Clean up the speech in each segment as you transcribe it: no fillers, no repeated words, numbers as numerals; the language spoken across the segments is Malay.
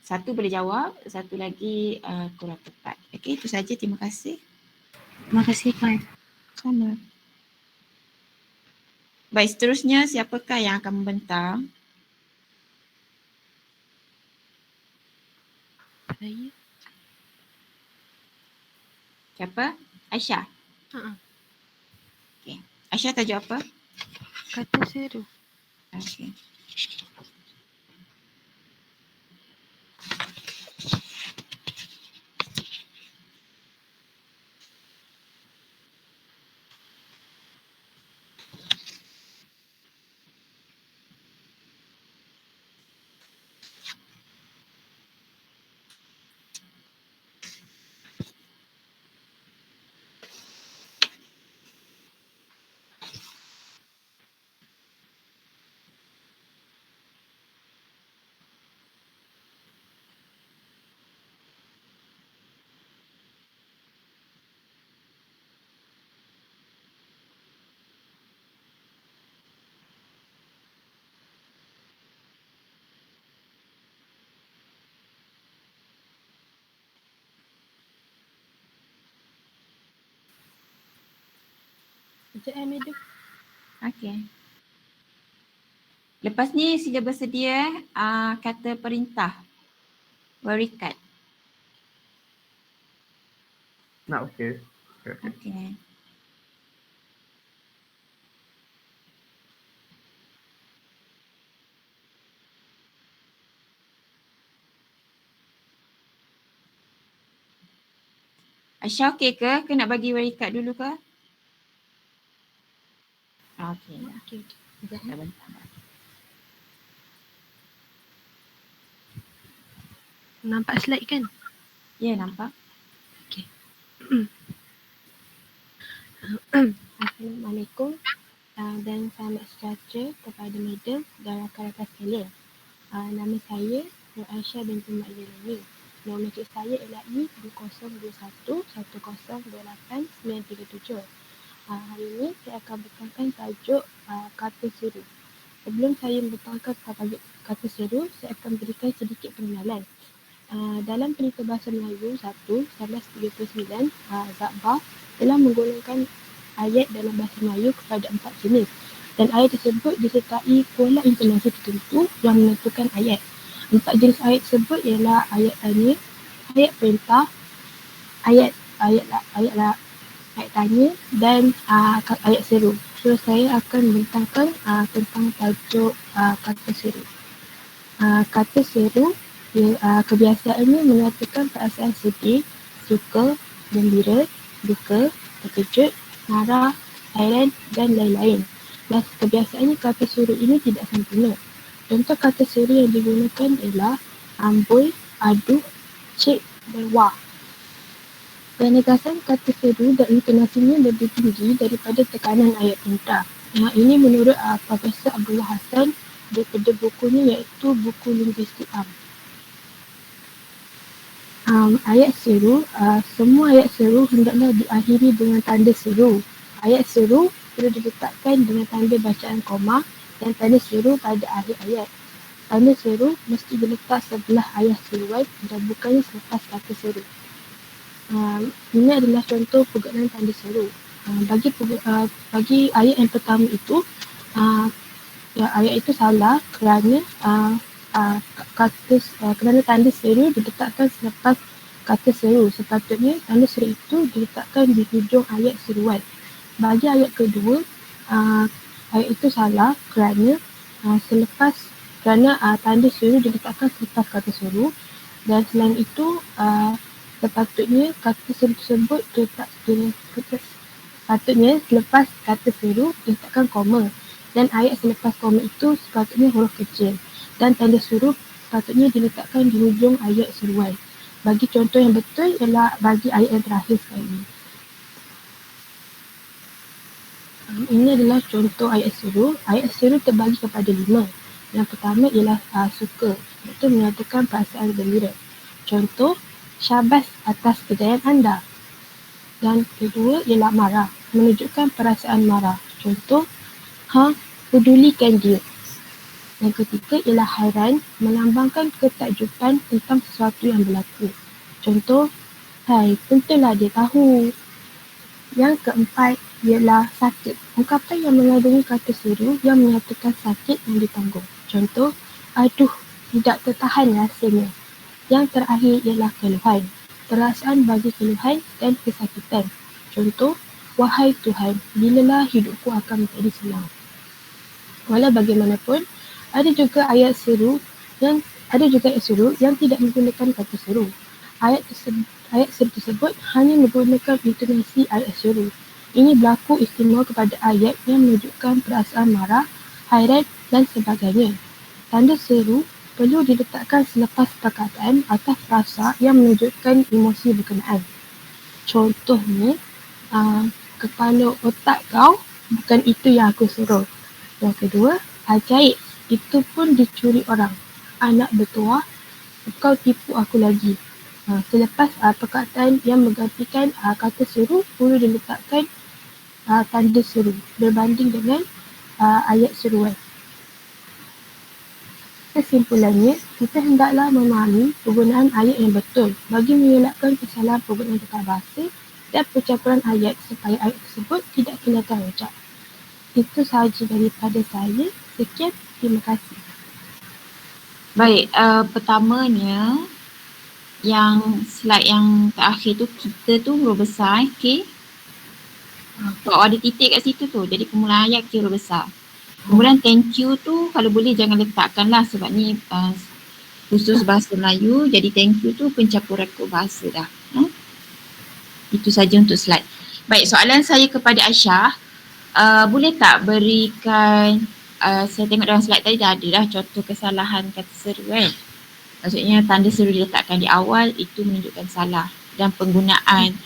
satu boleh jawab, satu lagi kurang tepat. Okey, itu saja. Terima kasih. Terima kasih Puan. Sama. Baik, seterusnya siapakah yang akan membentang? Saya. Siapa? Aisyah. Okey. Aisyah tajuk apa? Kata seru. Okey. Sekejap madam. Okey. Lepas ni sila bersedia kata perintah. Berikat. Nak okey. Okay. Okey. Aisyah okey ke? Ke nak bagi berikat dulu ke? Okey. Okey. Dah bentang. Nampak slide kan? Ya, nampak. Okey. Assalamualaikum dan selamat sejahtera kepada madam dan rakan-rakan sekalian. Nama saya Nur Aisyah binti Mak Jelani. Nombor kek saya ialah E20211028 937. Hari ini saya akan bertangkan tajuk kata seru. Sebelum saya membentangkan tajuk kata seru, saya akan berikan sedikit pengenalan. Dalam Perintah Bahasa Melayu 1, 1939, Zakbar telah menggolongkan ayat dalam bahasa Melayu kepada 4 jenis dan ayat tersebut disertai pola intonasi tertentu yang menentukan ayat. 4 jenis ayat tersebut ialah ayat tanya, ayat perintah, ayat tanya dan ayat seru. So saya akan membentangkan tentang tajuk kata seru. Kata seru kebiasaannya menyatakan perasaan sedih, suka, gembira, duka, terkejut, marah, hairan dan lain-lain. Dan kebiasaannya kata seru ini tidak sempurna. Contoh kata seru yang digunakan ialah amboi, aduh, cik dan wah. Penegasan kata seru dan intonasinya lebih tinggi daripada tekanan ayat perintah. Ini menurut Profesor Abdullah Hassan daripada bukunya iaitu buku Linguistik Am. Ayat seru, semua ayat seru hendaklah diakhiri dengan tanda seru. Ayat seru perlu diletakkan dengan tanda bacaan koma dan tanda seru pada akhir ayat. Tanda seru mesti diletak sebelah ayat seruan dan bukannya selepas kata seru. Ini adalah contoh pergunaan tanda seru. Bagi ayat yang pertama itu, ayat itu salah kerana kerana tanda seru diletakkan selepas kata seru. Sepatutnya tanda seru itu diletakkan di hujung ayat seruan. Bagi ayat kedua, ayat itu salah kerana tanda seru diletakkan selepas kata seru dan selain itu sepatutnya kata seru tersebut sepatutnya selepas kata seru diletakkan koma dan ayat selepas koma itu sepatutnya huruf kecil dan tanda seru sepatutnya diletakkan di hujung ayat seruan. Bagi contoh yang betul ialah bagi ayat yang terakhir sekali ini. Ini adalah contoh ayat seru. Ayat seru terbagi kepada 5. Yang pertama ialah suka, iaitu menyatakan perasaan gembira. Contoh, syabas atas kejayaan anda. Dan kedua ialah marah, menunjukkan perasaan marah. Contoh, pedulikan dia. Yang ketiga ialah hairan, melambangkan ketakjuban tentang sesuatu yang berlaku. Contoh, hai, tentulah dia tahu. Yang keempat ialah sakit. Ungkapan yang mengandungi kata seru yang menyatakan sakit yang ditanggung. Contoh, aduh, tidak tertahan rasanya. Yang terakhir ialah keluhan. Perasaan bagi keluhan dan kesakitan. Contoh, wahai Tuhan, bilalah hidupku akan menjadi senang. Walau bagaimanapun, ada juga ayat seru yang tidak menggunakan kata seru. Ayat seru tersebut hanya menggunakan intonasi ayat seru. Ini berlaku istimewa kepada ayat yang menunjukkan perasaan marah, hairan dan sebagainya. Tanda seru perlu diletakkan selepas perkataan atau frasa yang menunjukkan emosi berkenaan. Contohnya, kepala otak kau, bukan itu yang aku suruh. Yang kedua, ajaib, itu pun dicuri orang. Anak bertuah, kau tipu aku lagi. Selepas perkataan yang menggantikan kata seru, perlu diletakkan tanda seru berbanding dengan ayat seruan. Kesimpulannya, kita hendaklah memahami penggunaan ayat yang betul bagi mengelakkan kesalahan penggunaan tata bahasa dan pencampuran ayat supaya ayat tersebut tidak kelihatan rojak. Itu sahaja daripada saya. Sekian, terima kasih. Baik, pertamanya yang slide yang terakhir tu kita tu huruf besar, okey. Kalau ada titik kat situ tu, jadi permulaan ayat kita huruf besar. Kemudian thank you tu kalau boleh jangan letakkan lah sebab ni khusus bahasa Melayu, jadi thank you tu pencampur rekod bahasa dah. Itu saja untuk slide. Baik, soalan saya kepada Aisyah, boleh tak berikan, saya tengok dalam slide tadi dah ada dah contoh kesalahan kata seru kan. Maksudnya tanda seru diletakkan di awal itu menunjukkan salah dan penggunaan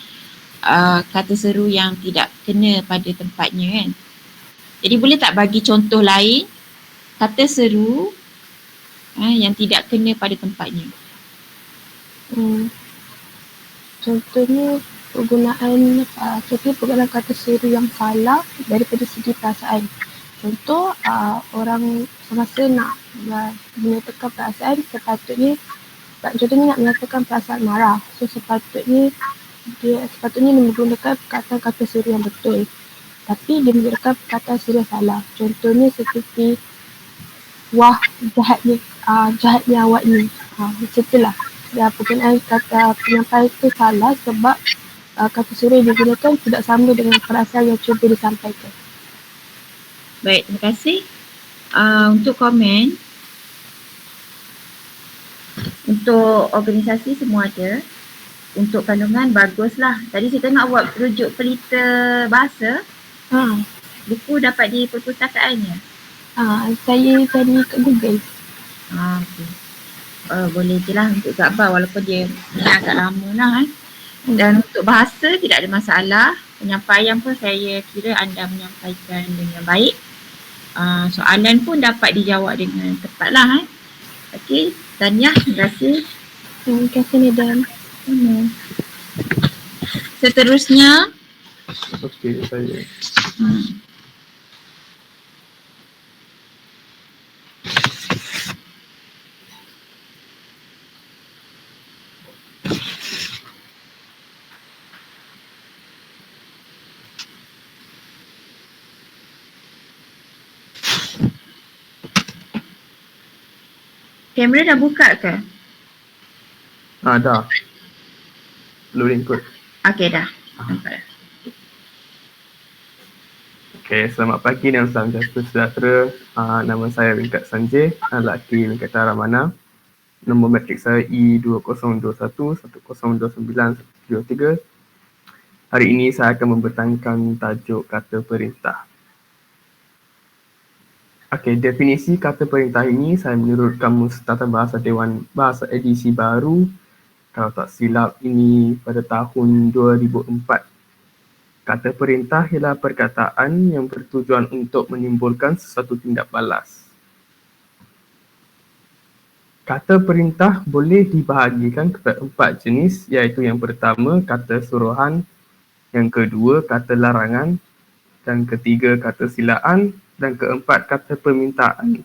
kata seru yang tidak kena pada tempatnya kan. Jadi boleh tak bagi contoh lain kata seru yang tidak kena pada tempatnya? Contohnya penggunaan kata seru yang salah daripada segi perasaan. Contoh, orang semasa nak menyatakan perasaan contohnya nak menyatakan perasaan marah. So sepatutnya menggunakan kata seru yang betul. Tapi dia menggunakan kata seru yang salah. Contohnya seperti wah, jahatnya awak ni. Macam itulah. Penggunaan kata penyampaian itu salah sebab kata seru yang digunakan tidak sama dengan perasaan yang cuba disampaikan. Baik, terima kasih. Untuk komen, untuk organisasi semua ada. Untuk kandungan baguslah. Tadi saya tengok buat rujuk pelita bahasa. Buku dapat di perpustakaannya? Saya cari kat Google. Okay. Boleh je lah untuk gambar walaupun dia agak lama lah Dan untuk bahasa tidak ada masalah. Penyampaian pun saya kira anda menyampaikan dengan baik. Soalan pun dapat dijawab dengan tepat lah. Okey, Tania, terima kasih. Terima kasih, Madam. Seterusnya. Okey, saya. Kamera dah buka ke? Dah. Loading kot. Okey, dah. Nampak dah. Okay, selamat pagi dan salam sejahtera. Nama saya Venkat Sanjay, lelaki Venkata Ramana. Nombor matrik saya E2021-1029-103. Hari ini saya akan membentangkan tajuk kata perintah. Okey, definisi kata perintah ini saya menurut Kamus Tata Bahasa Dewan Bahasa edisi baru. Kalau tak silap ini pada tahun 2004. Kata perintah ialah perkataan yang bertujuan untuk menimbulkan sesuatu tindak balas. Kata perintah boleh dibahagikan kepada 4 jenis, iaitu yang pertama kata suruhan, yang kedua kata larangan, dan ketiga kata silaan, dan keempat kata permintaan.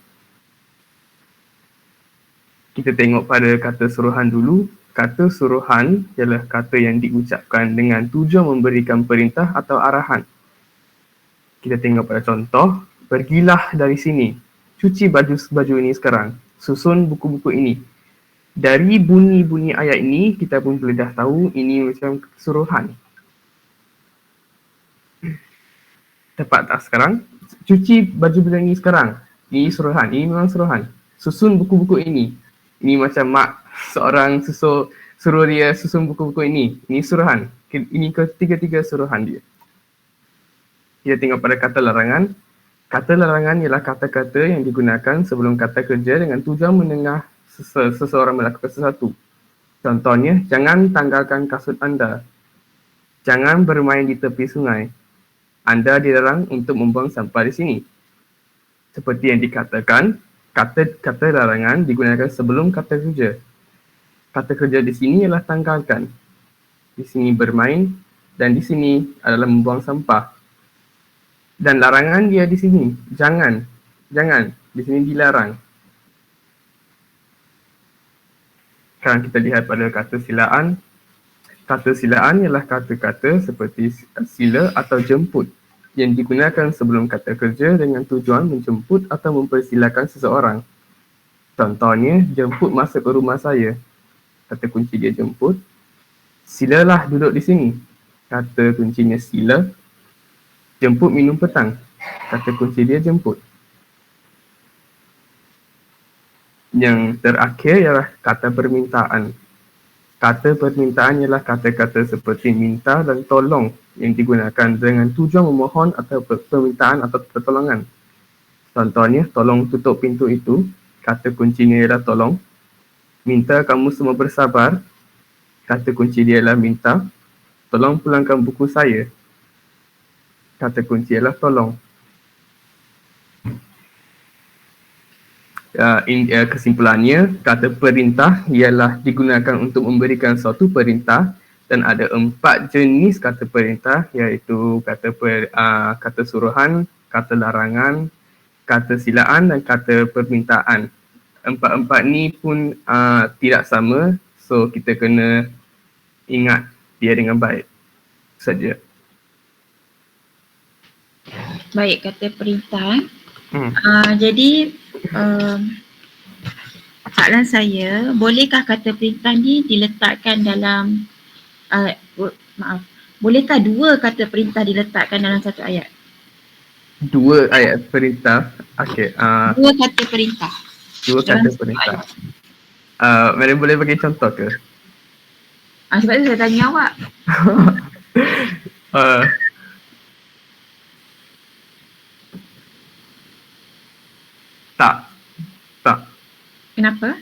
Kita tengok pada kata suruhan dulu. Kata suruhan ialah kata yang diucapkan dengan tujuan memberikan perintah atau arahan. Kita tengok pada contoh, pergilah dari sini, cuci baju ini sekarang, susun buku-buku ini. Dari bunyi-bunyi ayat ini, kita pun boleh dah tahu ini macam suruhan. Tepat tak sekarang? Cuci baju ini sekarang. Ini suruhan, ini memang suruhan. Susun buku-buku ini. Ini macam mak seorang suruh dia susun buku-buku ini. Ini suruhan. Ini ketiga-tiga suruhan dia. Kita tengok pada kata larangan. Kata larangan ialah kata-kata yang digunakan sebelum kata kerja dengan tujuan menengah seseorang melakukan sesuatu. Contohnya, jangan tanggalkan kasut anda. Jangan bermain di tepi sungai. Anda dilarang untuk membuang sampah di sini. Seperti yang dikatakan, kata larangan digunakan sebelum kata kerja. Kata kerja di sini ialah tanggalkan. Di sini bermain dan di sini adalah membuang sampah. Dan larangan dia di sini, jangan. Di sini dilarang. Sekarang kita lihat pada kata silaan. Kata silaan ialah kata-kata seperti sila atau jemput yang digunakan sebelum kata kerja dengan tujuan menjemput atau mempersilakan seseorang. Contohnya, jemput masuk ke rumah saya. Kata kunci dia jemput. Silalah duduk di sini. Kata kuncinya sila. Jemput minum petang. Kata kunci dia jemput. Yang terakhir ialah kata permintaan. Kata permintaan ialah kata-kata seperti minta dan tolong yang digunakan dengan tujuan memohon atau permintaan atau pertolongan. Contohnya, tolong tutup pintu itu. Kata kuncinya ialah tolong. Minta kamu semua bersabar. Kata kunci dia ialah minta. Tolong pulangkan buku saya. Kata kunci ialah tolong. Kesimpulannya, kata perintah ialah digunakan untuk memberikan suatu perintah dan ada 4 jenis kata perintah iaitu kata suruhan, kata larangan, kata silaan dan kata permintaan. 4-4 ni pun tidak sama, so kita kena ingat dia dengan baik saja. Baik, kata perintah. Jadi soalan saya, bolehkah kata perintah ni diletakkan dalam bolehkah 2 kata perintah diletakkan dalam satu ayat? 2 ayat perintah. Okey. 2 kata perintah. 2 kata perintah. Madam boleh bagi contoh ke? Sebab tu saya tanya awak. Tak. Kenapa?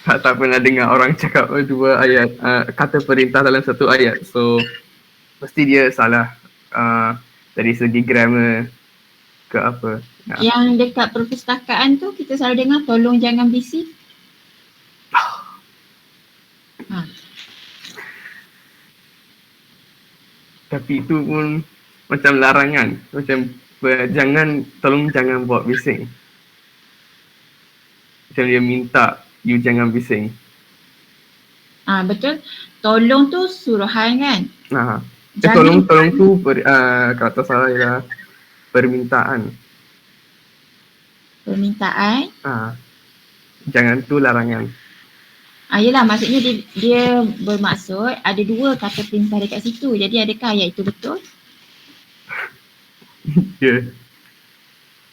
Tak pernah dengar orang cakap 2 ayat kata perintah dalam satu ayat. So mesti dia salah dari segi grammar ke apa. Yang dekat perpustakaan tu kita selalu dengar tolong jangan bising. Tapi itu pun macam larangan. Macam tolong jangan buat bising. Macam dia minta you jangan bising. Betul. Tolong tu suruhan kan? Tolong tu kata salah ialah permintaan. Permintaan. Jangan tu larangan. Yelah, maksudnya dia bermaksud ada 2 kata perintah dekat situ. Jadi adakah ayat itu betul? Ya.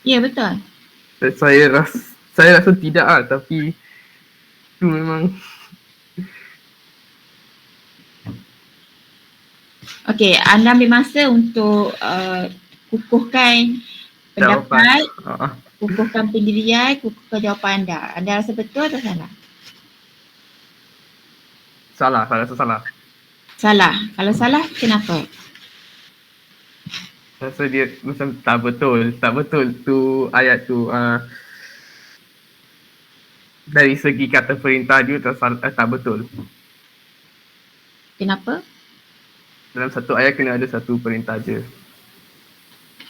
Ya, betul. Saya rasa tidak tapi itu memang. Okey, anda ambil masa untuk kukuhkan pendapat, kukuhkan pendirian, kukuhkan jawapan anda. Anda rasa betul atau salah? Salah, saya rasa salah. Salah. Kalau salah, kenapa? Saya rasa dia macam tak betul tu ayat tu. Dari segi kata perintah dia tak betul. Kenapa? Dalam satu ayat kena ada satu perintah je.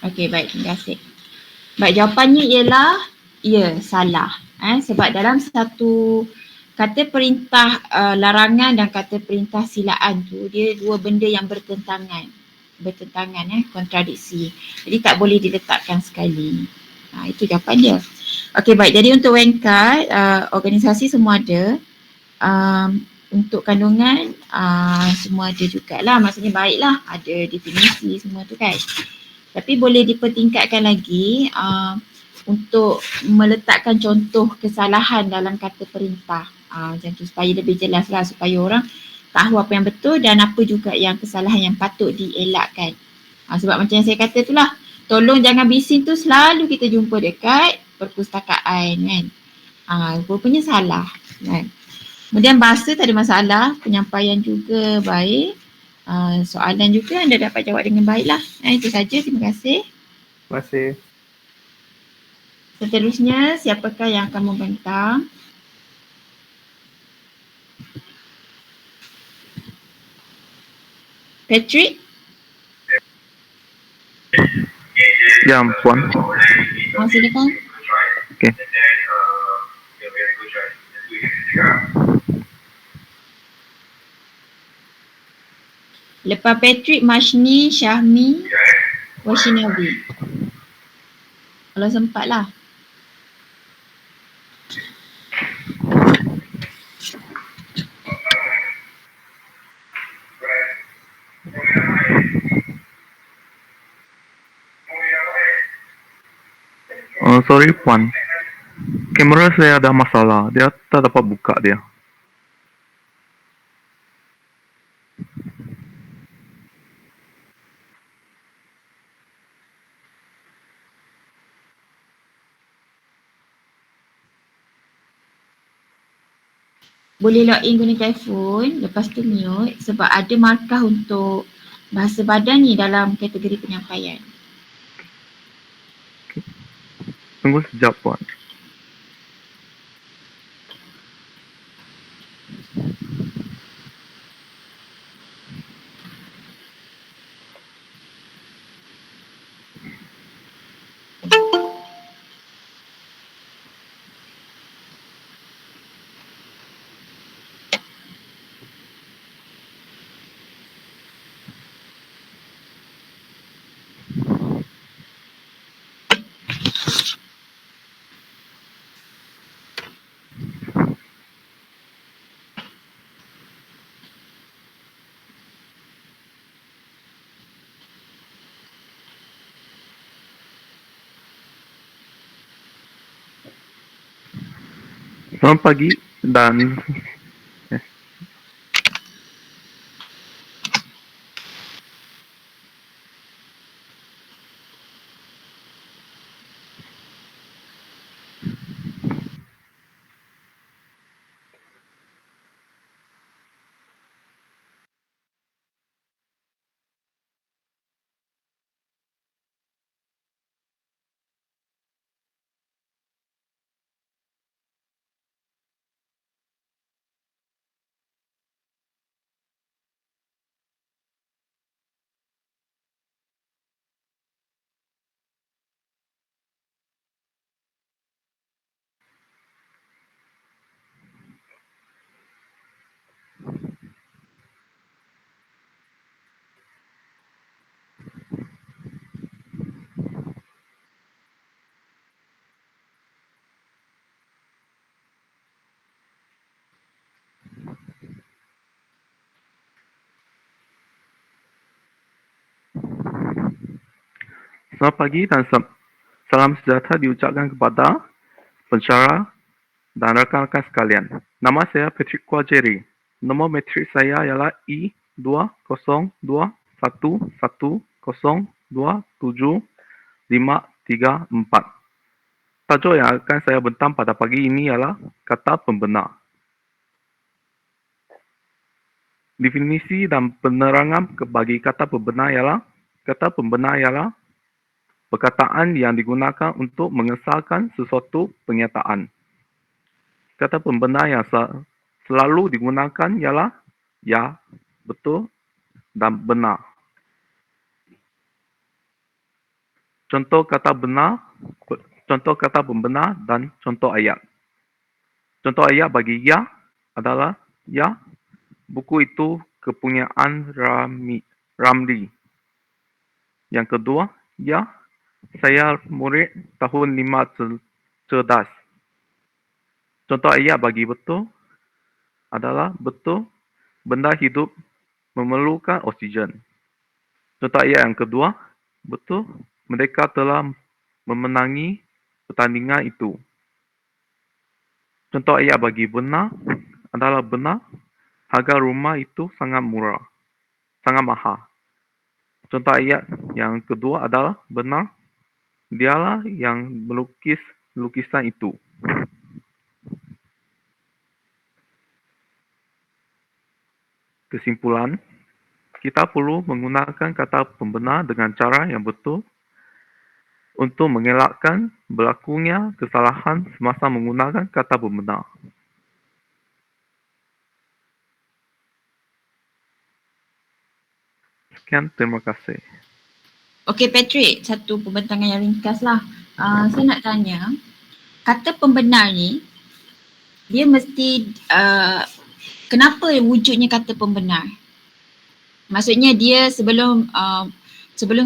Okey, baik. Terima kasih. Baik, jawapannya ialah ya, salah. Sebab dalam satu kata perintah larangan dan kata perintah silaan tu dia dua benda yang bertentangan, kontradiksi. Jadi tak boleh diletakkan sekali. Itu jawapan dia. Okey, baik. Jadi untuk WNCAT, organisasi semua ada. Untuk kandungan semua ada jugalah, maksudnya baiklah, ada definisi semua tu kan. Tapi boleh dipertingkatkan lagi untuk meletakkan contoh kesalahan dalam kata perintah. Macam tu supaya lebih jelas lah, supaya orang tahu apa yang betul dan apa juga yang kesalahan yang patut dielakkan. Sebab macam yang saya kata tu lah, tolong jangan bising tu selalu kita jumpa dekat perpustakaan kan. Rupanya salah kan. Kemudian bahasa tak ada masalah, penyampaian juga baik. Soalan juga anda dapat jawab dengan baiklah. Itu saja, terima kasih. Terima kasih. Seterusnya, siapakah yang akan membentang? Patrick? Ya, Puan. Silakan. Okey. Lepas Patrick, Mashni, Syahmi, Washinawi. Kalau sempat lah. Sorry Puan, kamera saya ada masalah, dia tak dapat buka dia. Boleh login guna telefon, lepas tu mute sebab ada markah untuk bahasa badan ni dalam kategori penyampaian. Tunggu sekejap Puan. Selamat pagi dan selamat pagi dan salam sejahtera diucapkan kepada pensyarah dan rakan-rakan sekalian. Nama saya Patrick Kuajeri. Nombor matrik saya ialah E2021102754. Tajuk yang akan saya bentang pada pagi ini ialah kata pembenar. Definisi dan penerangan bagi kata pembenar ialah perkataan yang digunakan untuk mengesahkan sesuatu pernyataan. Kata pembenar yang selalu digunakan ialah ya, betul dan benar. Contoh kata pembenar dan contoh ayat. Contoh ayat bagi ya adalah ya, buku itu kepunyaan Ramli. Yang kedua, ya, saya murid tahun 5 cerdas. Contoh ayat bagi betul adalah betul, benda hidup memerlukan oksigen. Contoh ayat yang kedua, betul, mereka telah memenangi pertandingan itu. Contoh ayat bagi benar adalah benar, harga rumah itu sangat murah, sangat mahal. Contoh ayat yang kedua adalah benar, dialah yang melukis lukisan itu. Kesimpulan, kita perlu menggunakan kata pembenar dengan cara yang betul untuk mengelakkan berlakunya kesalahan semasa menggunakan kata pembenar. Sekian, terima kasih. Okey Patrick, satu pembentangan yang ringkas lah. Saya nak tanya, kata pembenar ni, dia mesti, kenapa wujudnya kata pembenar? Maksudnya dia sebelum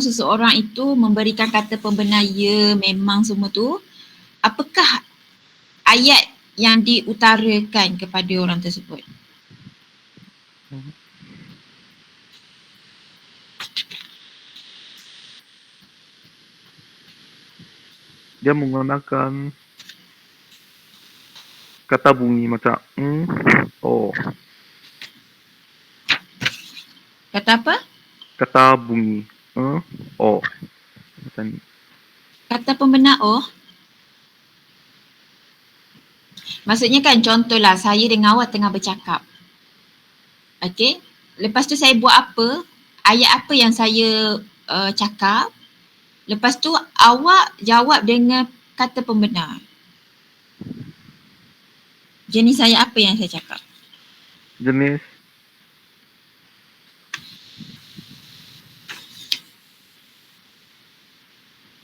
seseorang itu memberikan kata pembenar ya, memang semua tu, apakah ayat yang diutarakan kepada orang tersebut? Dia menggunakan kata bunyi macam oh. Kata apa? Kata bunyi oh. Macam ni. Kata pembenar oh. Maksudnya kan contohlah saya dengan awak tengah bercakap. Okey. Lepas tu saya buat apa? Ayat apa yang saya cakap. Lepas tu awak jawab dengan kata pembenar. Jenis ayat apa yang saya cakap? Jenis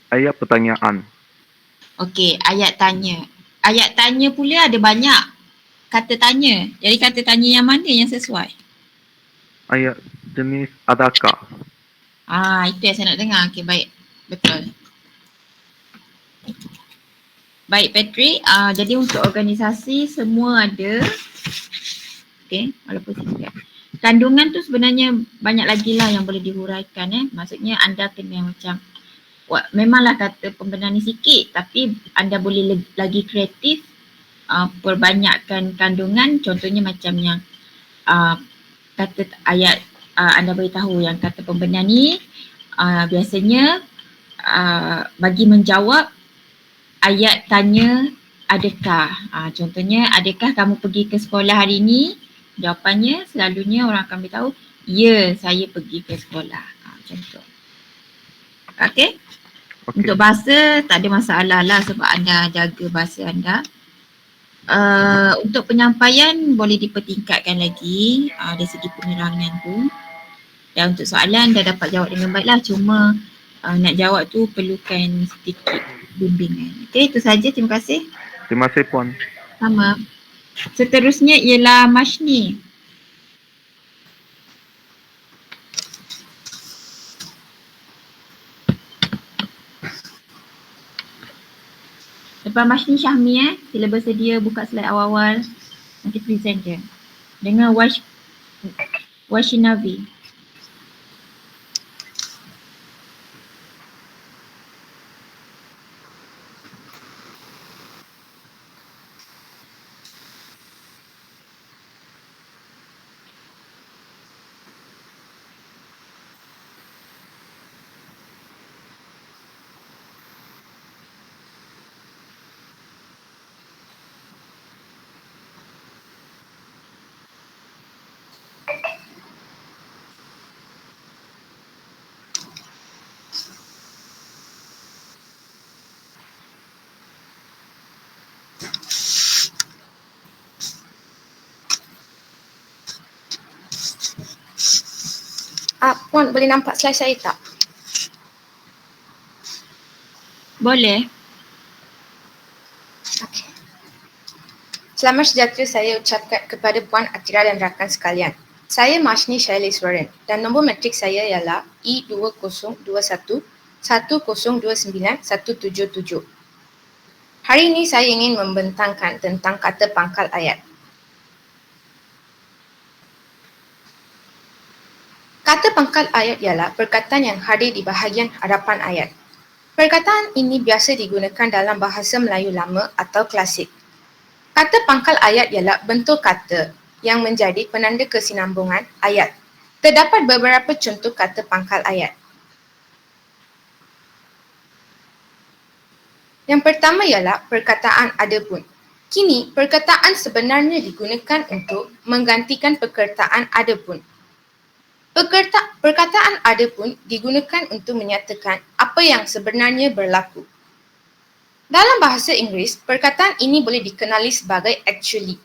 ayat pertanyaan. Okey, ayat tanya. Ayat tanya pula ada banyak kata tanya. Jadi kata tanya yang mana yang sesuai? Ayat jenis adakah. Itu yang saya nak dengar. Okey, baik. Betul. Baik Patrick, jadi untuk organisasi semua ada. Okey, walaupun sikit. Kandungan tu sebenarnya banyak lagi lah yang boleh dihuraikan Maksudnya anda kena macam memanglah kata pembenar ni sikit tapi anda boleh lagi kreatif perbanyakkan kandungan, contohnya macam yang kata ayat anda beritahu yang kata pembenar ni biasanya bagi menjawab ayat tanya adakah. Contohnya adakah kamu pergi ke sekolah hari ini? Jawapannya selalunya orang akan beritahu ya, saya pergi ke sekolah. Macam tu. Okey? Untuk bahasa tak ada masalah lah sebab anda jaga bahasa anda. Untuk penyampaian boleh dipertingkatkan lagi dari segi penerangan tu. Dan untuk soalan dah dapat jawab dengan baik lah, cuma nak jawab tu perlukan sedikit bimbingan. Okey, itu saja. Terima kasih. Terima kasih Puan. Sama. Seterusnya ialah Mashni. Lepas Mashni Syahmi sila bersedia buka slide awal-awal. Nanti present je. Dengan Washinavi. Puan boleh nampak slide saya tak? Boleh. Okay. Selamat sejahtera saya ucapkan kepada Puan Atira dan rakan sekalian. Saya Mashni Shailiswaran dan nombor matrik saya ialah E2021-1029-177. Hari ini saya ingin membentangkan tentang kata pangkal ayat. Kata pangkal ayat ialah perkataan yang hadir di bahagian hadapan ayat. Perkataan ini biasa digunakan dalam bahasa Melayu lama atau klasik. Kata pangkal ayat ialah bentuk kata yang menjadi penanda kesinambungan ayat. Terdapat beberapa contoh kata pangkal ayat. Yang pertama ialah perkataan adapun. Kini, perkataan sebenarnya digunakan untuk menggantikan perkataan adapun. Perkataan adapun digunakan untuk menyatakan apa yang sebenarnya berlaku. Dalam bahasa Inggeris, perkataan ini boleh dikenali sebagai actually.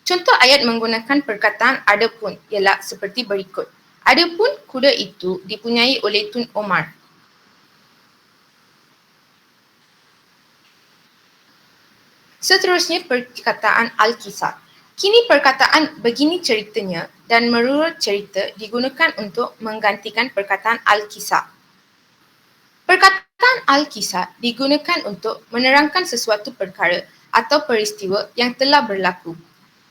Contoh ayat menggunakan perkataan adapun ialah seperti berikut. Adapun kuda itu dipunyai oleh Tun Omar. Seterusnya perkataan Al-Kisah. Kini perkataan begini ceritanya dan menurut cerita digunakan untuk menggantikan perkataan Al-Kisah. Perkataan Al-Kisah digunakan untuk menerangkan sesuatu perkara atau peristiwa yang telah berlaku.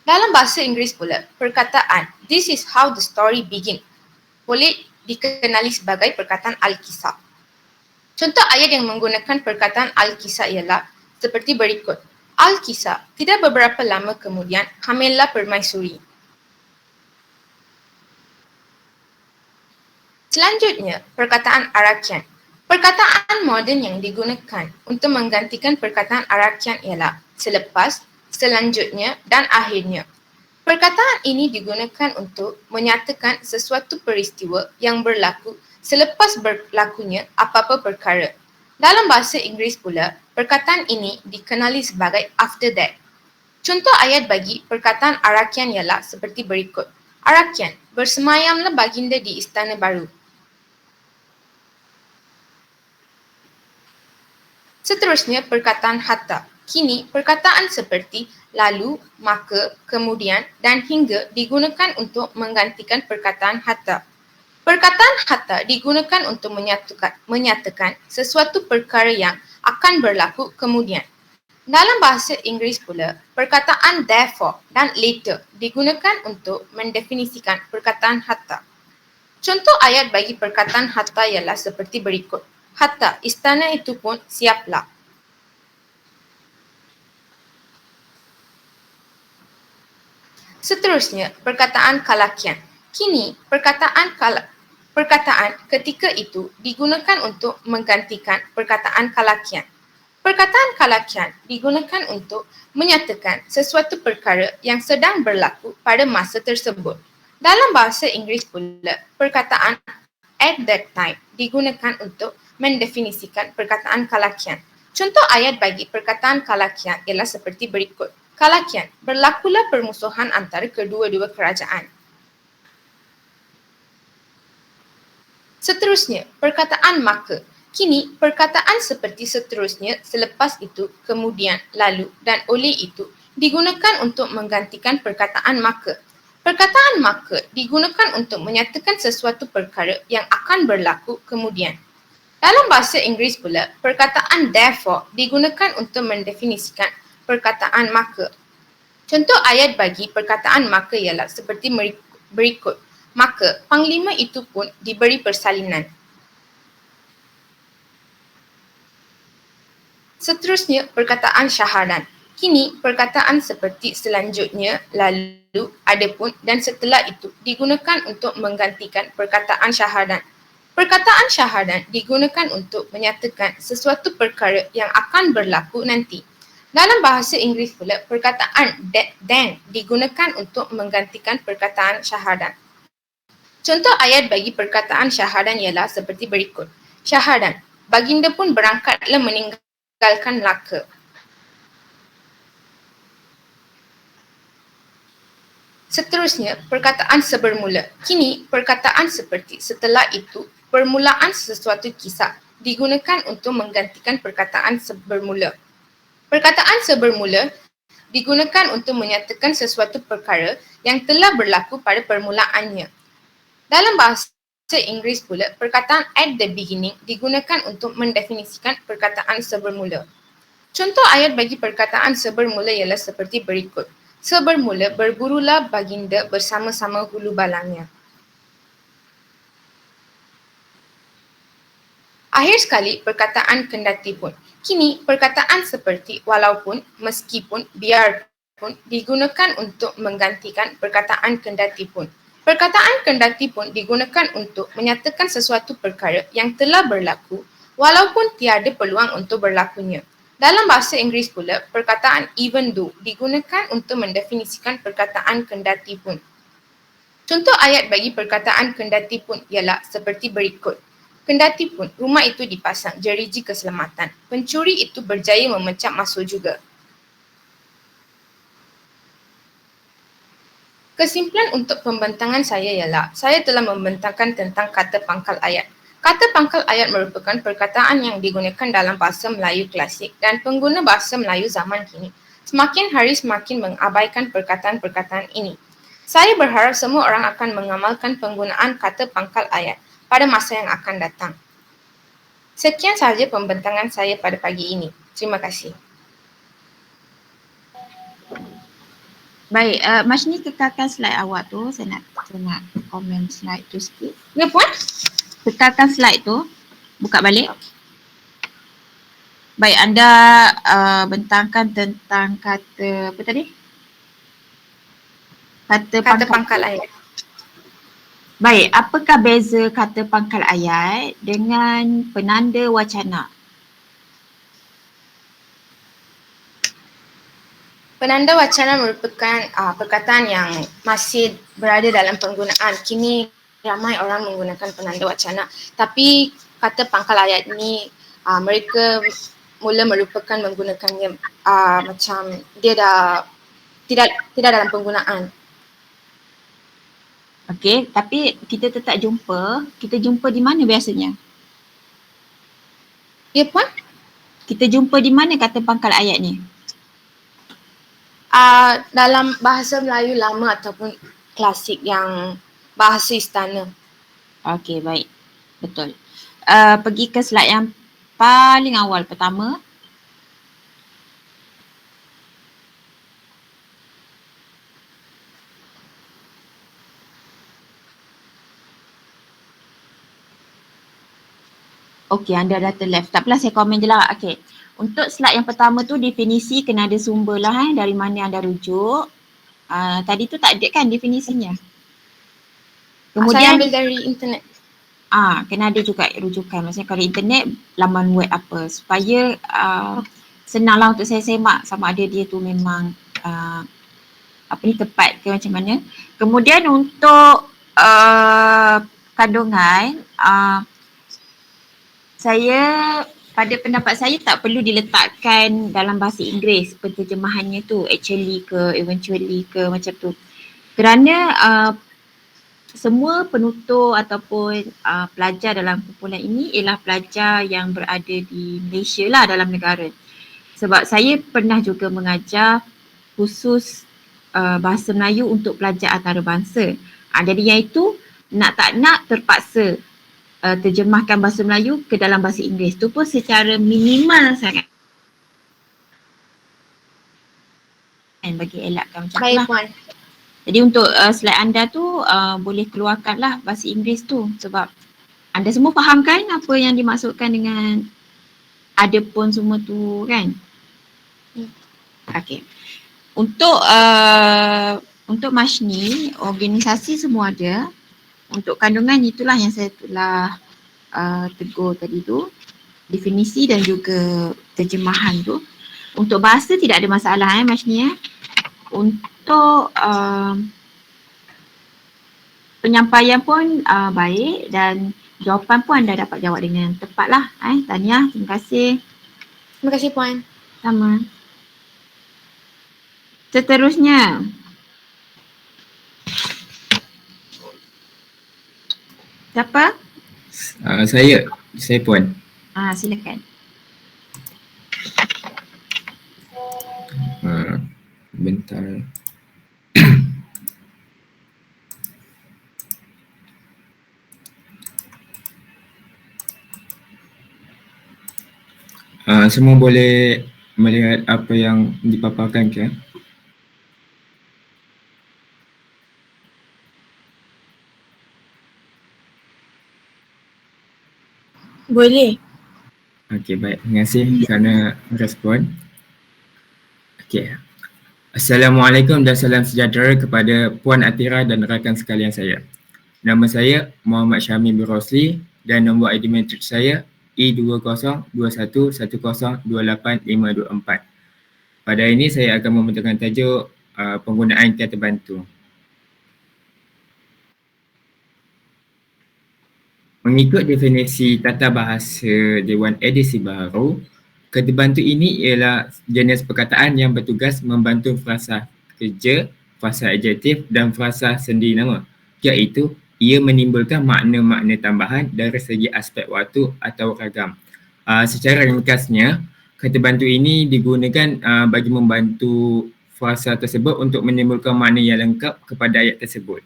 Dalam bahasa Inggeris pula, perkataan "This is how the story begin" boleh dikenali sebagai perkataan Al-Kisah. Contoh ayat yang menggunakan perkataan Al-Kisah ialah seperti berikut. Al-Kisah, tidak beberapa lama kemudian, hamillah permaisuri. Selanjutnya, perkataan Arakian. Perkataan moden yang digunakan untuk menggantikan perkataan Arakian ialah selepas, selanjutnya dan akhirnya. Perkataan ini digunakan untuk menyatakan sesuatu peristiwa yang berlaku selepas berlakunya apa-apa perkara. Dalam bahasa Inggeris pula, perkataan ini dikenali sebagai after that. Contoh ayat bagi perkataan Arakian ialah seperti berikut. Arakian, bersemayamlah baginda di istana baru. Seterusnya perkataan hatta. Kini perkataan seperti lalu, maka, kemudian dan hingga digunakan untuk menggantikan perkataan hatta. Perkataan hatta digunakan untuk menyatakan sesuatu perkara yang akan berlaku kemudian. Dalam bahasa Inggeris pula, perkataan therefore dan later digunakan untuk mendefinisikan perkataan hatta. Contoh ayat bagi perkataan hatta ialah seperti berikut. Hatta, istana itu pun siaplah. Seterusnya, perkataan kalakian. Kini, perkataan ketika itu digunakan untuk menggantikan perkataan kalakian. Perkataan kalakian digunakan untuk menyatakan sesuatu perkara yang sedang berlaku pada masa tersebut. Dalam bahasa Inggeris pula, perkataan at that time digunakan untuk mendefinisikan perkataan kalakian. Contoh ayat bagi perkataan kalakian ialah seperti berikut. Kalakian, berlakulah permusuhan antara kedua-dua kerajaan. Seterusnya, perkataan maka. Kini, perkataan seperti seterusnya, selepas itu, kemudian, lalu dan oleh itu digunakan untuk menggantikan perkataan maka. Perkataan maka digunakan untuk menyatakan sesuatu perkara yang akan berlaku kemudian. Dalam bahasa Inggeris pula, perkataan therefore digunakan untuk mendefinisikan perkataan maka. Contoh ayat bagi perkataan maka ialah seperti berikut. Maka, panglima itu pun diberi persalinan. Seterusnya, perkataan syahadan. Kini, perkataan seperti selanjutnya, lalu, adapun dan setelah itu digunakan untuk menggantikan perkataan syahadan. Perkataan syahadan digunakan untuk menyatakan sesuatu perkara yang akan berlaku nanti. Dalam bahasa Inggeris pula, perkataan then digunakan untuk menggantikan perkataan syahadan. Contoh ayat bagi perkataan syahadan ialah seperti berikut. Syahadan, baginda pun berangkatlah meninggalkan Melaka. Seterusnya, perkataan sebermula. Kini, perkataan seperti setelah itu, permulaan sesuatu kisah digunakan untuk menggantikan perkataan sebermula. Perkataan sebermula digunakan untuk menyatakan sesuatu perkara yang telah berlaku pada permulaannya. Dalam bahasa Inggeris pula, perkataan at the beginning digunakan untuk mendefinisikan perkataan sebermula. Contoh ayat bagi perkataan sebermula ialah seperti berikut. Sebermula berburulah baginda bersama-sama hulu balangnya. Akhir sekali, perkataan kendati pun. Kini, perkataan seperti walaupun, meskipun, biarpun digunakan untuk menggantikan perkataan kendati pun. Perkataan kendati pun digunakan untuk menyatakan sesuatu perkara yang telah berlaku walaupun tiada peluang untuk berlakunya. Dalam bahasa Inggeris pula, perkataan even though digunakan untuk mendefinisikan perkataan kendati pun. Contoh ayat bagi perkataan kendati pun ialah seperti berikut. Kendati pun rumah itu dipasang jeriji keselamatan, pencuri itu berjaya memecah masuk juga. Kesimpulan untuk pembentangan saya ialah, saya telah membentangkan tentang kata pangkal ayat. Kata pangkal ayat merupakan perkataan yang digunakan dalam bahasa Melayu klasik dan pengguna bahasa Melayu zaman kini semakin hari semakin mengabaikan perkataan-perkataan ini. Saya berharap semua orang akan mengamalkan penggunaan kata pangkal ayat pada masa yang akan datang. Sekian sahaja pembentangan saya pada pagi ini. Terima kasih. Baik, Majni kekalkan slide awak tu. Saya nak komen slide tu sikit. Ya puan? Kekalkan slide tu. Buka balik. Baik, anda bentangkan tentang kata apa tadi? Kata pangkal ayat. Baik, apakah beza kata pangkal ayat dengan penanda wacana? Penanda wacana merupakan perkataan yang masih berada dalam penggunaan. Kini ramai orang menggunakan penanda wacana. Tapi kata pangkal ayat ini mereka mula merupakan menggunakannya macam dia dah tidak dalam penggunaan. Okey, tapi kita tetap jumpa. Kita jumpa di mana biasanya? Ya puan? Kita jumpa di mana kata pangkal ayat ni? Dalam bahasa Melayu lama ataupun klasik yang bahasa istana. Okey, baik. Betul. Pergi ke slide yang paling awal pertama. Okey, anda dah terleft. Tak apalah, saya komen je lah. Okey. Untuk slide yang pertama tu definisi kena ada sumber lah dari mana anda rujuk. Tadi tu tak ada kan definisinya? Saya Kemudian ambil dari internet. kena ada juga rujukan. Maksudnya kalau internet laman web apa supaya senanglah untuk saya semak sama ada dia tu memang tepat ke macam mana. Kemudian untuk kandungan saya pada pendapat saya tak perlu diletakkan dalam bahasa Inggeris penterjemahannya tu actually ke eventually ke macam tu. Kerana semua penutur ataupun pelajar dalam kumpulan ini ialah pelajar yang berada di Malaysia lah dalam negara. Sebab saya pernah juga mengajar khusus bahasa Melayu untuk pelajar antarabangsa. Jadi yang itu nak tak nak terpaksa terjemahkan bahasa Melayu ke dalam bahasa Inggeris. Tu pun secara minimal sangat. Bagi elakkan macam tu Baik lah. puan. Jadi untuk slide anda tu boleh keluarkanlah bahasa Inggeris tu sebab anda semua faham kan apa yang dimaksudkan dengan ada pun semua tu kan? Okey. Untuk Majni, organisasi semua ada. Untuk kandungan itulah yang saya telah tegur tadi tu. Definisi dan juga terjemahan tu. Untuk bahasa tidak ada masalah Majni . Untuk penyampaian pun baik dan jawapan pun anda dapat jawab dengan tepat lah. Tahniah, terima kasih. Terima kasih puan. Sama. Seterusnya. Siapa? Saya puan. Silakan. Bentar. Semua boleh melihat apa yang dipaparkan ke? Boleh. Okey, baik. Terima kasih kerana respon. Okey. Assalamualaikum dan salam sejahtera kepada Puan Atira dan rakan sekalian saya. Nama saya Muhammad Syamil bin Rosli dan nombor ID matrix saya E202110102854. Pada hari ini saya akan membentangkan tajuk penggunaan kata bantu. Mengikut definisi Tata Bahasa Dewan edisi baru, kata bantu ini ialah jenis perkataan yang bertugas membantu frasa kerja, frasa adjektif dan frasa sendi nama, iaitu ia menimbulkan makna-makna tambahan dari segi aspek waktu atau ragam. Secara ringkasnya, kata bantu ini digunakan bagi membantu frasa tersebut untuk menimbulkan makna yang lengkap kepada ayat tersebut.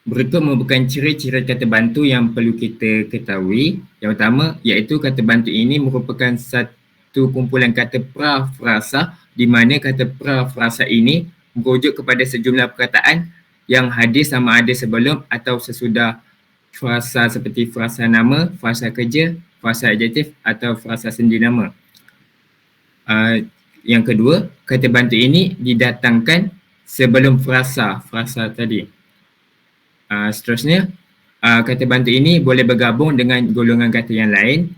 Berikut merupakan ciri-ciri kata bantu yang perlu kita ketahui. Yang pertama iaitu kata bantu ini merupakan satu kumpulan kata prafrasa di mana kata prafrasa ini merujuk kepada sejumlah perkataan yang hadir sama ada sebelum atau sesudah frasa seperti frasa nama, frasa kerja, frasa adjektif atau frasa sendi nama. Yang kedua, kata bantu ini didatangkan sebelum frasa tadi. Seterusnya, kata bantu ini boleh bergabung dengan golongan kata yang lain.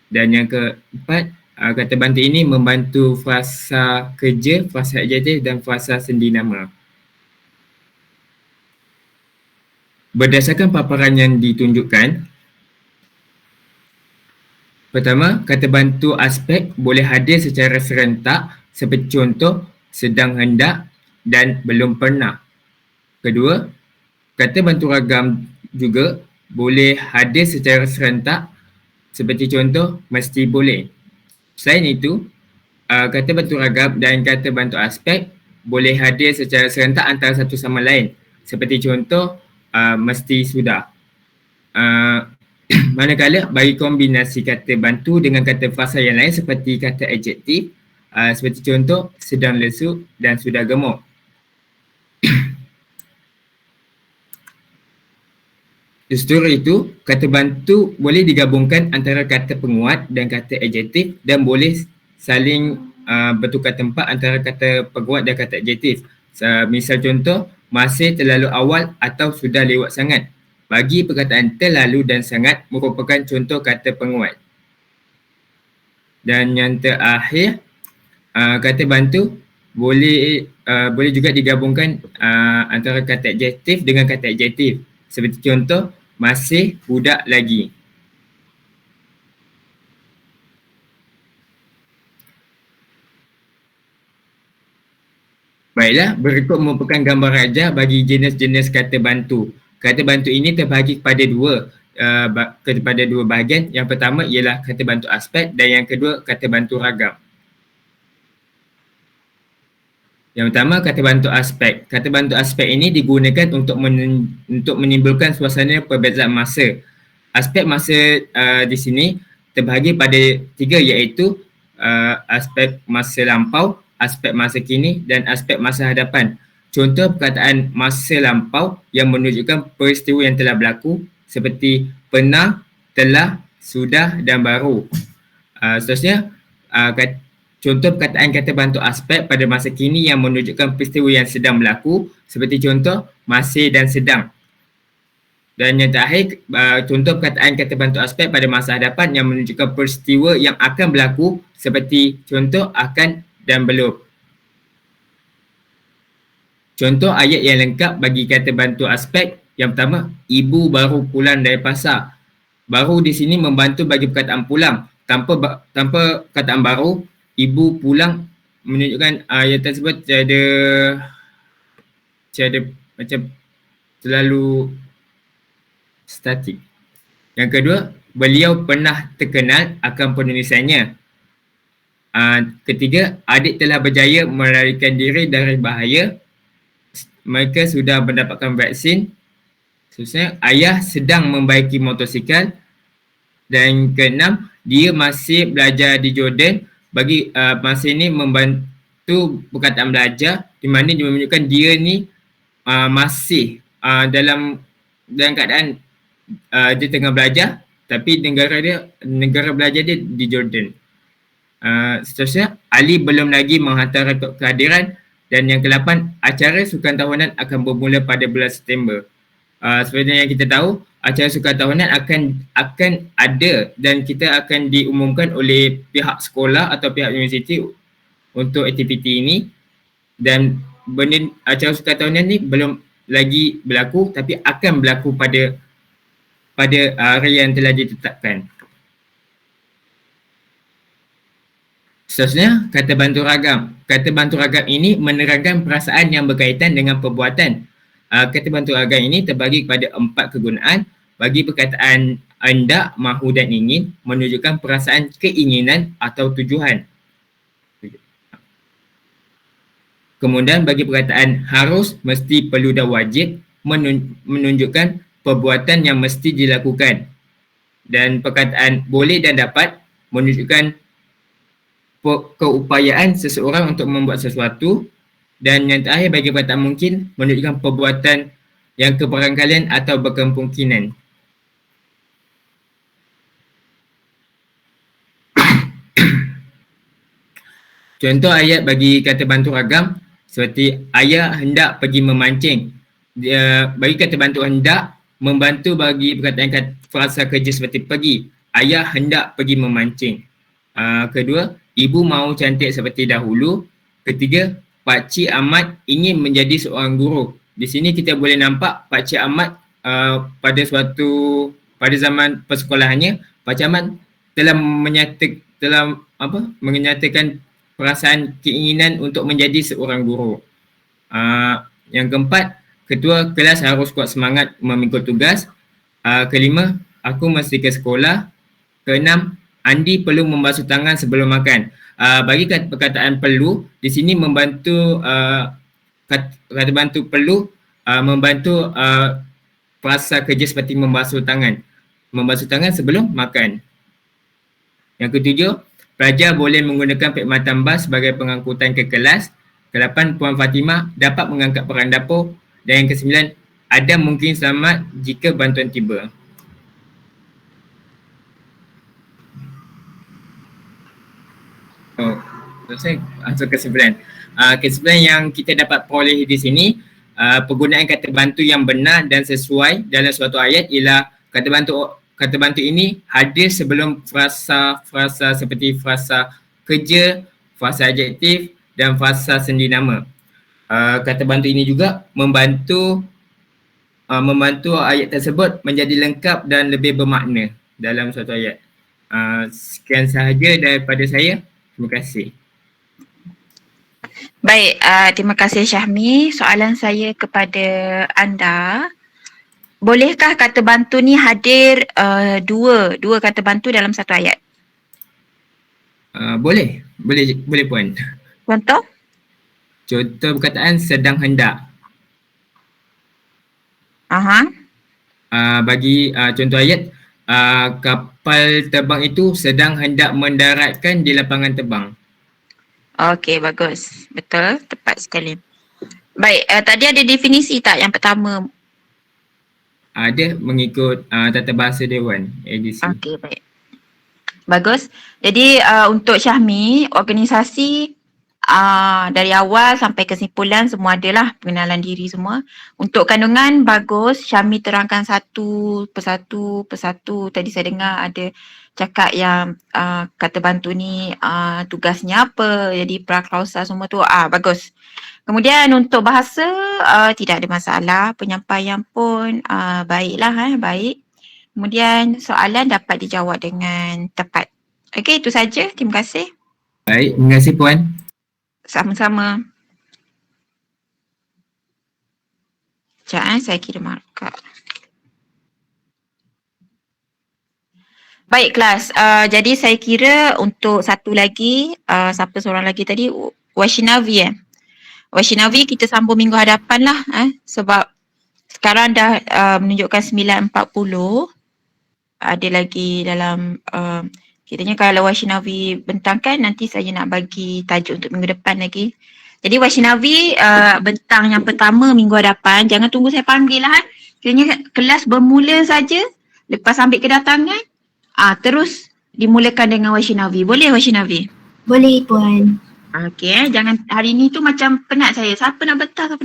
Dan yang keempat, kata bantu ini membantu frasa kerja, frasa adjektif dan frasa sendi nama. Berdasarkan paparan yang ditunjukkan, pertama, kata bantu aspek boleh hadir secara serentak seperti contoh sedang hendak dan belum pernah. Kedua, kata bantu ragam juga boleh hadir secara serentak seperti contoh mesti boleh. Selain itu, kata bantu ragam dan kata bantu aspek boleh hadir secara serentak antara satu sama lain seperti contoh mesti sudah. Manakala bagi kombinasi kata bantu dengan kata frasa yang lain seperti kata adjektif seperti contoh sedang lesu dan sudah gemuk. Justru itu, kata bantu boleh digabungkan antara kata penguat dan kata adjektif dan boleh saling bertukar tempat antara kata penguat dan kata adjektif. Misal contoh, masih terlalu awal atau sudah lewat sangat. Bagi perkataan terlalu dan sangat merupakan contoh kata penguat. Dan yang terakhir, kata bantu boleh juga digabungkan antara kata adjektif dengan kata adjektif. Seperti contoh, masih budak lagi. Baiklah, berikut merupakan gambar raja bagi jenis-jenis kata bantu. Kata bantu ini terbahagi kepada dua bahagian. Yang pertama ialah kata bantu aspek dan yang kedua kata bantu ragam. Yang pertama, kata bantu aspek. Kata bantu aspek ini digunakan untuk menimbulkan suasana perbezaan masa. Aspek masa di sini terbahagi pada tiga iaitu aspek masa lampau, aspek masa kini dan aspek masa hadapan. Contoh perkataan masa lampau yang menunjukkan peristiwa yang telah berlaku seperti pernah, telah, sudah dan baru. Seterusnya, contoh perkataan kata bantu aspek pada masa kini yang menunjukkan peristiwa yang sedang berlaku seperti contoh masih dan sedang. Dan yang terakhir, contoh perkataan kata bantu aspek pada masa hadapan yang menunjukkan peristiwa yang akan berlaku seperti contoh akan dan belum. Contoh ayat yang lengkap bagi kata bantu aspek yang pertama, ibu baru pulang dari pasar. Baru di sini membantu bagi perkataan pulang. Tanpa perkataan baru, ibu pulang menunjukkan ayat tersebut tiada macam terlalu statik. Yang kedua, beliau pernah terkenal akan penulisannya. Ketiga, adik telah berjaya melarikan diri dari bahaya. Mereka sudah mendapatkan vaksin. Seterusnya, ayah sedang membaiki motosikal. Dan keenam, dia masih belajar di Jordan. Bagi masa ini membantu perkataan belajar, di mana dia menunjukkan dia ni masih dalam keadaan dia tengah belajar, tapi negara belajar dia di Jordan. Seterusnya, Ali belum lagi menghantar rekod kehadiran. Dan yang ke-8, acara sukan tahunan akan bermula pada bulan September. Seperti yang kita tahu, acara sukan tahunan akan ada dan kita akan diumumkan oleh pihak sekolah atau pihak universiti untuk aktiviti ini. Dan acara sukan tahunan ni belum lagi berlaku, tapi akan berlaku pada hari yang telah ditetapkan. Seterusnya, kata bantu ragam. Kata bantu ragam ini menerangkan perasaan yang berkaitan dengan perbuatan. Kata bantu ragam ini terbagi kepada 4 kegunaan. Bagi perkataan hendak, mahu dan ingin menunjukkan perasaan keinginan atau tujuan. Kemudian bagi perkataan harus, mesti, perlu dan wajib menunjukkan perbuatan yang mesti dilakukan. Dan perkataan boleh dan dapat menunjukkan keupayaan seseorang untuk membuat sesuatu. Dan yang terakhir bagi perkataan mungkin menunjukkan perbuatan yang kebarangkalian atau berkemungkinan. Contoh ayat bagi kata bantu ragam seperti ayah hendak pergi memancing. Bagi kata bantu hendak, membantu bagi perkataan frasa kerja seperti pergi. Ayah hendak pergi memancing. Kedua, ibu mahu cantik seperti dahulu. Ketiga, Pakcik Ahmad ingin menjadi seorang guru. Di sini kita boleh nampak Pakcik Ahmad pada zaman persekolahannya, Pakcik Ahmad telah menyatakan perasaan keinginan untuk menjadi seorang guru. Yang keempat, ketua kelas harus kuat semangat memikul tugas. Kelima, aku mesti ke sekolah. Keenam, Andi perlu membasuh tangan sebelum makan. Bagi perkataan perlu, di sini membantu kata bantu perlu membantu frasa kerja seperti membasuh tangan. Membasuh tangan sebelum makan. Yang ketujuh, pelajar boleh menggunakan perkhidmatan bas sebagai pengangkutan ke kelas. Ke-8, Puan Fatimah dapat mengangkat perang dapur. Dan yang ke-9, Adam mungkin selamat jika bantuan tiba. Selesai masuk kesimpulan. Kesimpulan yang kita dapat peroleh di sini, penggunaan kata bantu yang benar dan sesuai dalam suatu ayat ialah kata bantu ini hadir sebelum frasa seperti frasa kerja, frasa adjektif dan frasa sendi nama. Kata bantu ini juga membantu ayat tersebut menjadi lengkap dan lebih bermakna dalam suatu ayat. Sekian sahaja daripada saya. Terima kasih. Baik, terima kasih Syahmi. Soalan saya kepada anda, bolehkah kata bantu ni hadir dua kata bantu dalam satu ayat? Boleh Puan. Contoh? Contoh perkataan sedang hendak. Bagi contoh ayat, kapal terbang itu sedang hendak mendaratkan di lapangan terbang. Okey, bagus. Betul, tepat sekali. Baik, tadi ada definisi tak yang pertama? Ada mengikut tata bahasa Dewan edisi. Okey, baik. Bagus. Jadi untuk Syahmi, organisasi dari awal sampai kesimpulan semua adalah pengenalan diri semua. Untuk kandungan bagus, Syahmi terangkan satu persatu. Tadi saya dengar ada cakap yang kata bantu ni tugasnya apa, jadi praklausa semua tu bagus. Kemudian untuk bahasa tidak ada masalah, penyampaian pun baiklah baik. Kemudian soalan dapat dijawab dengan tepat. Okey, itu saja. Terima kasih. Baik, terima kasih Puan. Sama-sama. Sekejap saya kira markah. Baik kelas, jadi saya kira untuk satu lagi, siapa seorang lagi tadi, Waishnavi Waishnavi kita sambung minggu hadapan lah sebab sekarang dah menunjukkan 9.40. Ada lagi dalam kiranya kalau Waishnavi bentangkan nanti saya nak bagi tajuk untuk minggu depan lagi. Jadi Waishnavi bentang yang pertama minggu hadapan, jangan tunggu saya panggil lah. Kiranya kelas bermula saja, lepas ambil kedatangan, terus dimulakan dengan Waishnavi. Boleh Waishnavi? Boleh Puan. Okey, jangan hari ni tu macam penat saya. Siapa nak bentang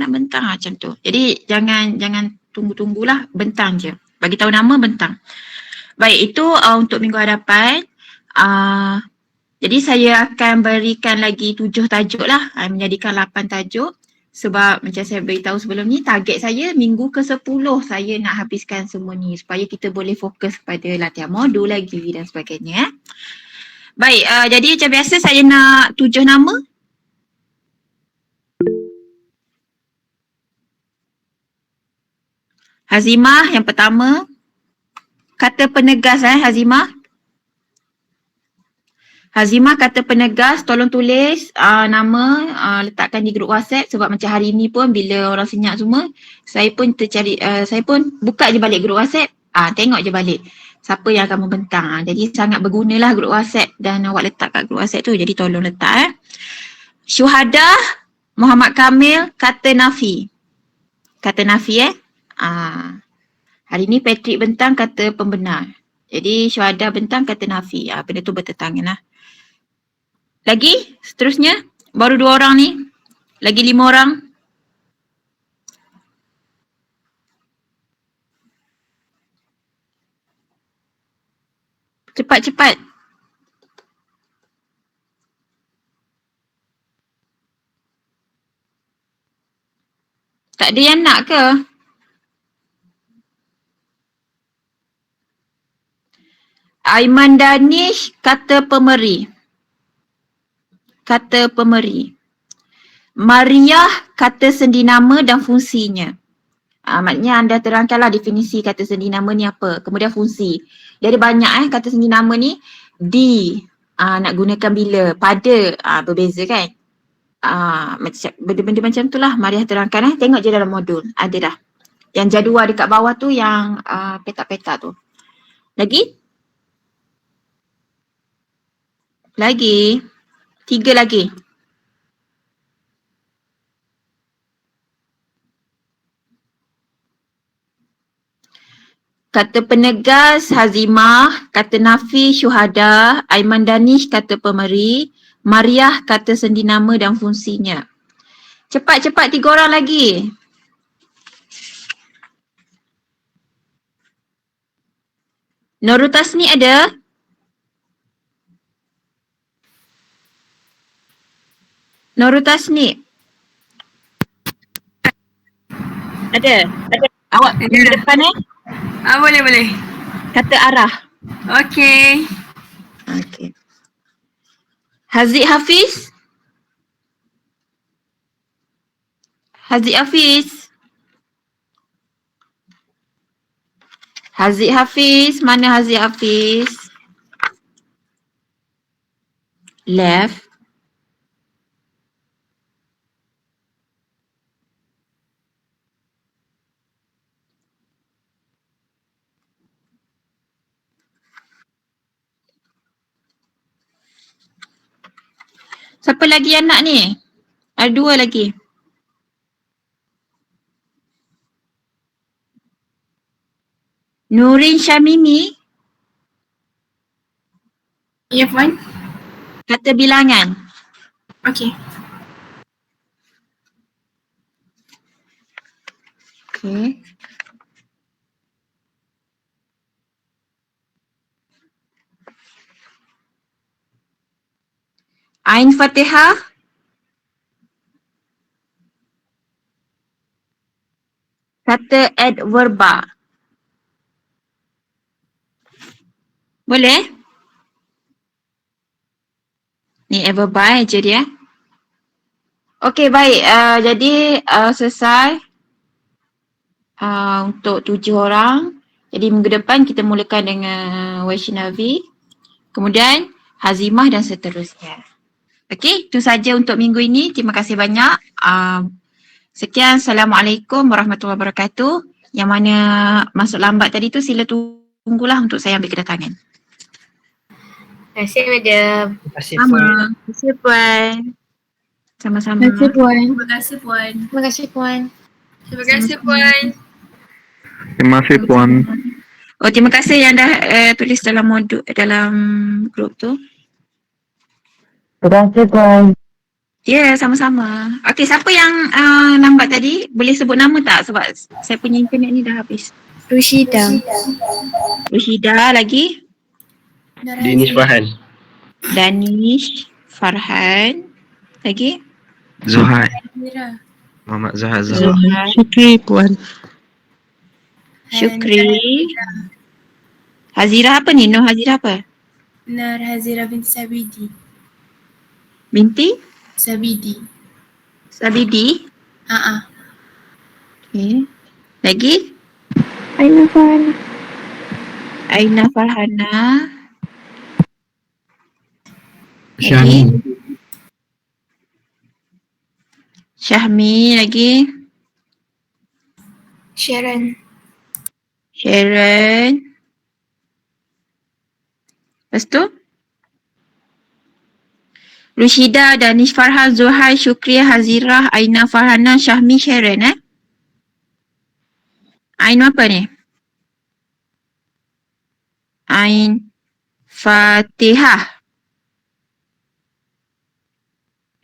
macam tu. Jadi jangan tunggu-tunggulah, bentang je. Bagi tahu nama bentang. Baik, itu untuk minggu hadapan. Jadi saya akan berikan lagi 7 tajuk lah. Menjadikan 8 tajuk. Sebab macam saya beritahu sebelum ni, target saya minggu ke-10 saya nak habiskan semua ni. Supaya kita boleh fokus pada latihan modul lagi dan sebagainya. Baik, jadi macam biasa saya nak 7 nama. Hazimah yang pertama. Kata penegas Hazimah. Hazimah kata penegas, tolong tulis nama, letakkan di grup WhatsApp sebab macam hari ni pun bila orang senyap semua, saya pun saya pun buka je balik grup WhatsApp, tengok je balik siapa yang akan membentang. Jadi sangat bergunalah grup WhatsApp dan awak letak kat grup WhatsApp tu, jadi tolong letak Syuhada Muhammad Kamil kata Nafi. Kata Nafi hari ni Patrick bentang kata pembenar. Jadi Syuhada bentang kata Nafi. Benda tu bertentangan lah. Lagi seterusnya, baru 2 orang ni. Lagi 5 orang. Cepat-cepat. Tak ada yang nak ke? Aiman Danish kata pemeri. Kata pemeri. Mariah kata sendi nama dan fungsinya. Maknanya anda terangkanlah definisi kata sendi nama ni apa. Kemudian fungsi. Dia ada banyak kata sendi nama ni. Di nak gunakan bila. Pada berbeza kan. Benda-benda macam tu lah Mariah terangkan. Tengok je dalam modul. Ada dah. Yang jadual dekat bawah tu yang petak-petak tu. Lagi? Lagi. 3 lagi. Kata penegas Hazimah, kata Nafi Syuhada, Aiman Danish kata pemeri, Mariah kata sendi nama dan fungsinya. Cepat-cepat 3 orang lagi. Nurul Tasni ada? Nurul Tasni. Ada? Awak minggu depan Boleh. Kata arah. Okey. Okey. Haziq Hafiz. Haziq Hafiz. Haziq Hafiz. Mana Haziq Hafiz? Left. Siapa lagi yang nak ni? Ada 2 lagi. Nurin Syamimi. Ya Puan. Kata bilangan. Okey. Okey. Ain Fatihah. Kata adverba. Boleh? Ni adverba je dia. Okey baik. Jadi selesai untuk 7 orang. Jadi minggu depan kita mulakan dengan Vaishnavi, kemudian Hazimah dan seterusnya. Okey, itu saja untuk minggu ini. Terima kasih banyak. Sekian, Assalamualaikum warahmatullahi wabarakatuh. Yang mana masuk lambat tadi tu sila tunggulah untuk saya ambil kedatangan. Terima kasih, Madam. Terima kasih Sama. Puan. Terima kasih Puan. Sama-sama. Terima kasih Puan. Terima kasih, Puan. Terima kasih Puan. Terima kasih Puan. Oh, terima kasih yang dah tulis dalam dalam grup tu. Terima kasih Puan. Ya, sama-sama. Okey, siapa yang lambat tadi? Boleh sebut nama tak? Sebab saya punya internet ni dah habis. Rushida. Rushida lagi. Dinish Farhan. Danish, Farhan. Lagi? Zuhai. Muhammad Zuhai. Zuhai. Syukri Puan. Syukri. Hazira apa ni? Nur Hazira apa? Nur Hazira binti Sabidi. Binti? Sabidi. Sabidi. Okay. Lagi? Aina Farhana. Aina Farhana. Syahmi. Syahmi lagi. Sharon. Sharon. Lepas tu? Rushida, Danish Farhan, Zuhai, Syukri, Hazirah, Aina Farhana, Syahmi, Sharon Ain apa ni? Ain Fatihah.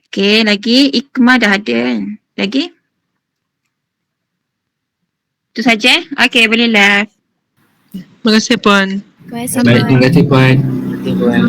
Okey, lagi Ikma dah ada. Lagi? Itu saja? Okey, boleh left. Terima kasih Puan. Terima kasih Baik, terima kasih Puan. Terima kasih Puan.